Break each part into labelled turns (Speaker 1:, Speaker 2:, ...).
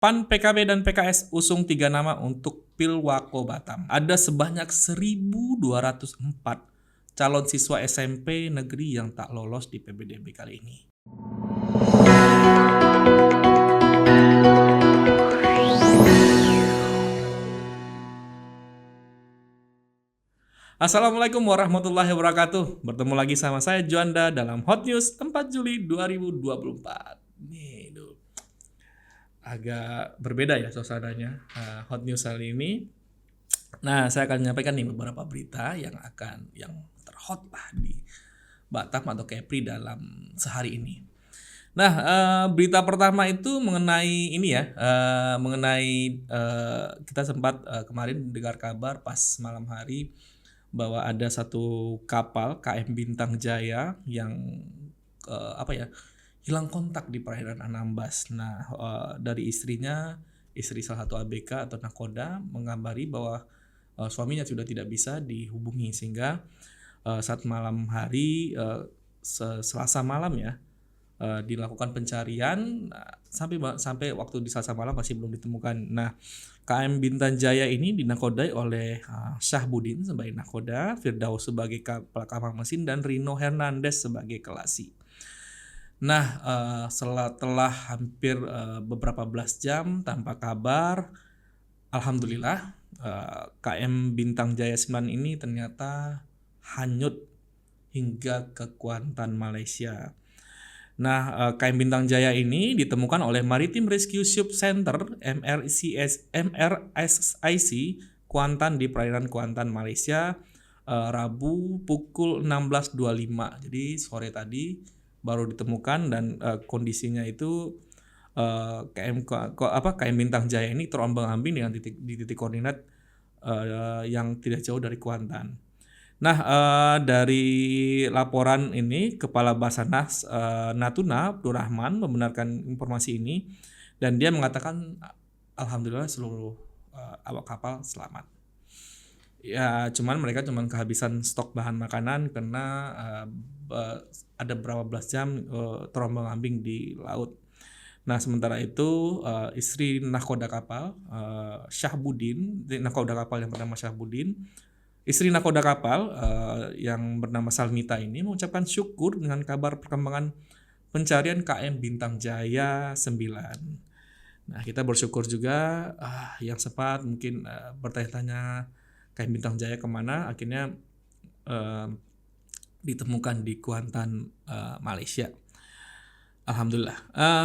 Speaker 1: PAN, PKB, dan PKS usung 3 nama untuk Pilwako Batam. Ada sebanyak 1.204 calon siswa SMP negeri yang tak lolos di PPDB kali ini. Assalamualaikum warahmatullahi wabarakatuh. Bertemu lagi sama saya Juanda dalam Hot News 4 Juli 2024. Nih, agak berbeda ya suasananya Hot News kali ini. Nah, saya akan menyampaikan nih beberapa berita yang terhot lah di Batam atau Kepri dalam sehari ini. Nah, berita pertama itu mengenai ini ya, kita sempat kemarin dengar kabar pas malam hari bahwa ada satu kapal KM Bintang Jaya yang hilang kontak di perairan Anambas. Nah, dari istri salah satu ABK atau nakoda mengabari bahwa suaminya sudah tidak bisa dihubungi, sehingga saat malam hari Selasa malam ya dilakukan pencarian sampai waktu di Selasa malam masih belum ditemukan. Nah, KM Bintang Jaya ini dinakodai oleh Syahbudin sebagai nakoda, Firdaus sebagai kapal mesin, dan Rino Hernandez sebagai kelasi. Nah, setelah hampir beberapa belas jam tanpa kabar, alhamdulillah KM Bintang Jaya 9 ini ternyata hanyut hingga ke Kuantan, Malaysia. Nah, KM Bintang Jaya ini ditemukan oleh Maritime Rescue Ship Center MRSIC Kuantan di perairan Kuantan, Malaysia, Rabu pukul 16.25. Jadi sore tadi baru ditemukan, dan kondisinya itu KM Bintang Jaya ini terombang-ambing dengan titik koordinat yang tidak jauh dari Kuantan. Nah, dari laporan ini, Kepala Basarnas Natuna Abdul Rahman membenarkan informasi ini, dan dia mengatakan alhamdulillah seluruh awak kapal selamat. Ya, mereka kehabisan stok bahan makanan karena ada berapa belas jam terombang-ambing di laut. Nah, sementara itu istri nakoda kapal Syahbudin, nakoda kapal yang bernama Syahbudin, istri nakoda kapal yang bernama Salmita ini mengucapkan syukur dengan kabar perkembangan pencarian KM Bintang Jaya 9. Nah, kita bersyukur juga yang sempat mungkin bertanya-tanya KM Bintang Jaya kemana, akhirnya ditemukan di Kuantan, Malaysia. Alhamdulillah.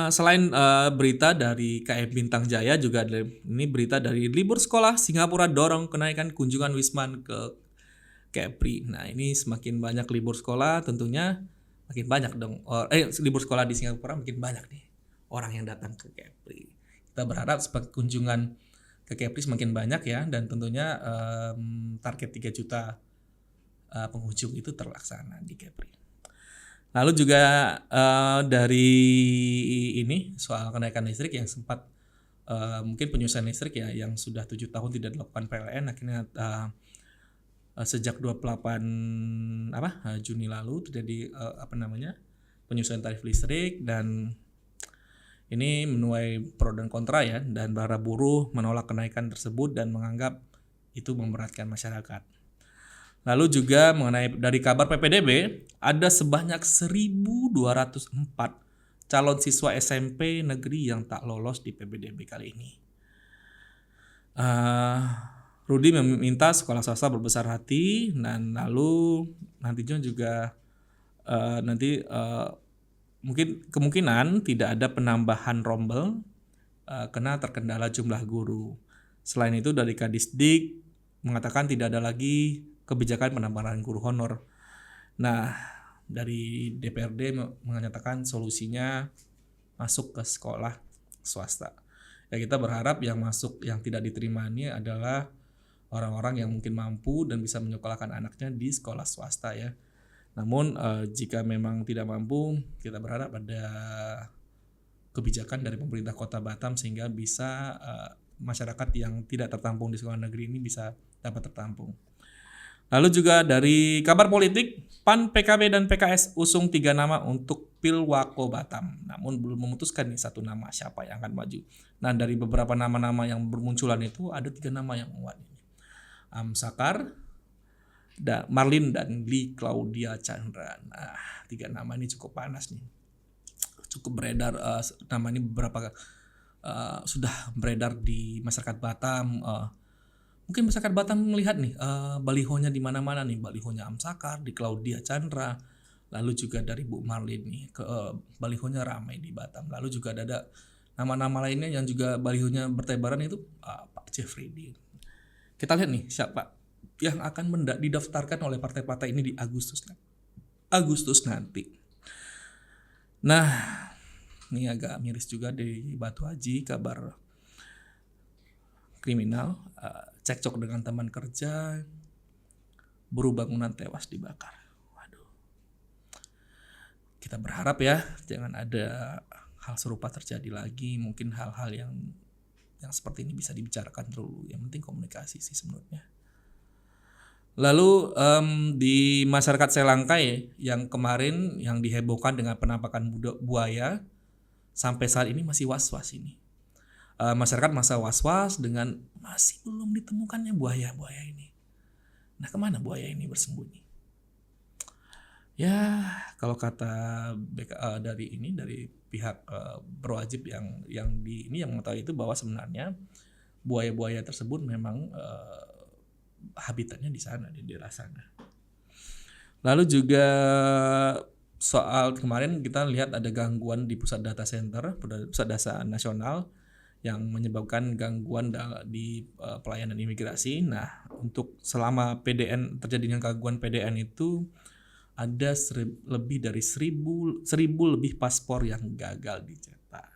Speaker 1: Selain berita dari KM Bintang Jaya, juga ada ini berita dari libur sekolah, Singapura dorong kenaikan kunjungan Wisman ke Kepri. Nah, ini semakin banyak libur sekolah, tentunya makin banyak dong. Libur sekolah di Singapura makin banyak nih orang yang datang ke Kepri. Kita berharap kunjungan ke Kepri semakin banyak ya, dan tentunya target 3 juta pengunjung itu terlaksana di Kepri. Lalu juga dari ini soal kenaikan listrik yang sempat mungkin penyusuan listrik ya yang sudah 7 tahun tidak dilakukan PLN, akhirnya sejak 28 Juni lalu terjadi penyusuan tarif listrik, dan ini menuai pro dan kontra ya, dan para buruh menolak kenaikan tersebut dan menganggap itu memberatkan masyarakat. Lalu juga mengenai dari kabar PPDB, ada sebanyak 1.204 calon siswa SMP negeri yang tak lolos di PPDB kali ini. Rudi meminta sekolah swasta berbesar hati, dan lalu nantinya juga mungkin kemungkinan tidak ada penambahan rombel karena terkendala jumlah guru. Selain itu, dari Kadisdik mengatakan tidak ada lagi kebijakan penambahan guru honor. Nah, dari DPRD menyatakan solusinya masuk ke sekolah swasta. Ya, kita berharap yang tidak diterima ini adalah orang-orang yang mungkin mampu dan bisa menyekolahkan anaknya di sekolah swasta ya. Namun jika memang tidak mampu, kita berharap ada kebijakan dari pemerintah Kota Batam sehingga bisa masyarakat yang tidak tertampung di sekolah negeri ini bisa dapat tertampung. Lalu juga dari kabar politik, PAN, PKB, dan PKS usung 3 nama untuk Pilwako Batam, namun belum memutuskan nih satu nama siapa yang akan maju. Nah, dari beberapa nama-nama yang bermunculan itu ada 3 nama yang kuat ini. Sakar, Marlin dan Lee Claudia Chandra. Nah, 3 nama ini cukup panas nih. Cukup beredar nama ini beberapa sudah beredar di masyarakat Batam. Mungkin masyarakat Batam melihat nih balihonya di mana-mana nih, balihonya Sakar, di Claudia Chandra, lalu juga dari Bu Marlin nih balihonya ramai di Batam. Lalu juga ada nama-nama lainnya yang juga balihonya bertebaran itu Pak Jeffrey. Kita lihat nih siapa yang akan didaftarkan oleh partai-partai ini di Agustus nanti. Nah, ini agak miris juga di Batu Haji, kabar kriminal, cekcok dengan teman kerja, buruh bangunan tewas dibakar. Waduh. Kita berharap ya jangan ada hal serupa terjadi lagi. Mungkin hal-hal yang seperti ini bisa dibicarakan dulu. Yang penting komunikasi sih sebenarnya. Lalu di masyarakat Selangkai yang kemarin yang dihebohkan dengan penampakan buaya, sampai saat ini masih was-was ini. Masyarakat masa was-was dengan masih belum ditemukannya buaya ini. Nah, kemana buaya ini bersembunyi? Ya, kalau kata dari pihak berwajib yang mengetahui itu bahwa sebenarnya buaya-buaya tersebut memang habitatnya di sana, di daerah sana. Lalu juga soal kemarin kita lihat ada gangguan di pusat data nasional yang menyebabkan gangguan di pelayanan imigrasi. Nah, untuk selama PDN terjadinya gangguan PDN itu ada lebih dari 1000 lebih paspor yang gagal dicetak.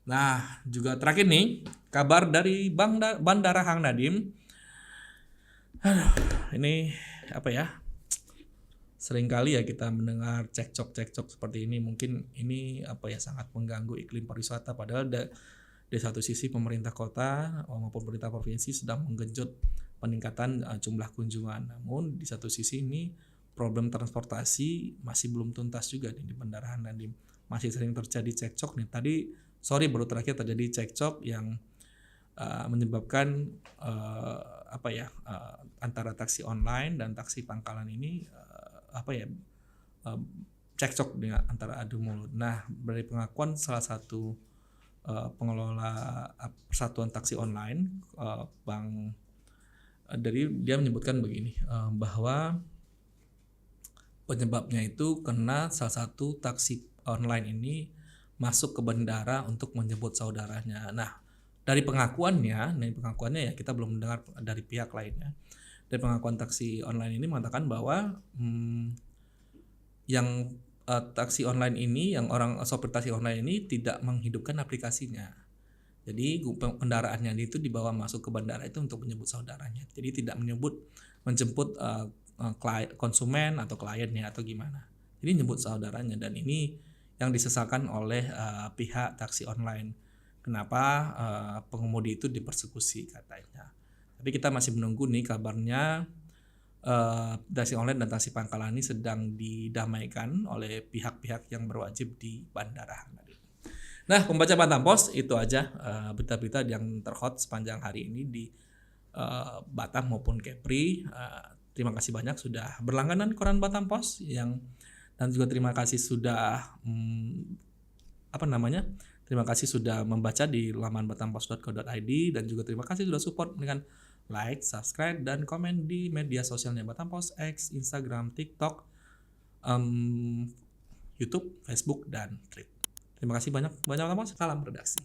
Speaker 1: Nah, juga terakhir nih kabar dari Bandara Hang Nadim. Ini apa ya? Seringkali ya kita mendengar cekcok seperti ini. Mungkin ini sangat mengganggu iklim pariwisata. Padahal di satu sisi pemerintah kota maupun pemerintah provinsi sedang menggenjot peningkatan jumlah kunjungan. Namun di satu sisi ini problem transportasi masih belum tuntas juga nih di Bandara Hang Nadim. Masih sering terjadi cekcok nih. Baru terakhir terjadi cekcok yang menyebabkan antara taksi online dan taksi pangkalan ini cekcok dengan antara adu mulut. Nah, dari pengakuan salah satu pengelola persatuan taksi online, dia menyebutkan begini, bahwa penyebabnya itu karena salah satu taksi online ini masuk ke bandara untuk menjemput saudaranya. Nah, dari pengakuannya ya kita belum mendengar dari pihak lainnya. Dari pengakuan taksi online ini mengatakan bahwa yang taksi online ini, yang orang sopir taksi online ini tidak menghidupkan aplikasinya. Jadi kendaraannya itu dibawa masuk ke bandara itu untuk menjemput saudaranya. Jadi tidak menjemput konsumen atau kliennya atau gimana. Jadi menjemput saudaranya, dan ini yang disesalkan oleh pihak taksi online. Kenapa pengemudi itu dipersekusi katanya. Tapi kita masih menunggu nih kabarnya taksi online dan taksi pangkalan ini sedang didamaikan oleh pihak-pihak yang berwajib di Bandara Hang Nadim. Nah, pembaca Batam Post, itu aja berita-berita yang terhot sepanjang hari ini di Batam maupun Kepri. Terima kasih banyak sudah berlangganan koran Batam Post dan juga terima kasih sudah terima kasih sudah membaca di laman batampost.co.id, dan juga terima kasih sudah support dengan like, subscribe, dan komen di media sosialnya Batam Post, X, Instagram, TikTok, YouTube, Facebook, dan Threads. Terima kasih banyak Batam Post. Salam redaksi.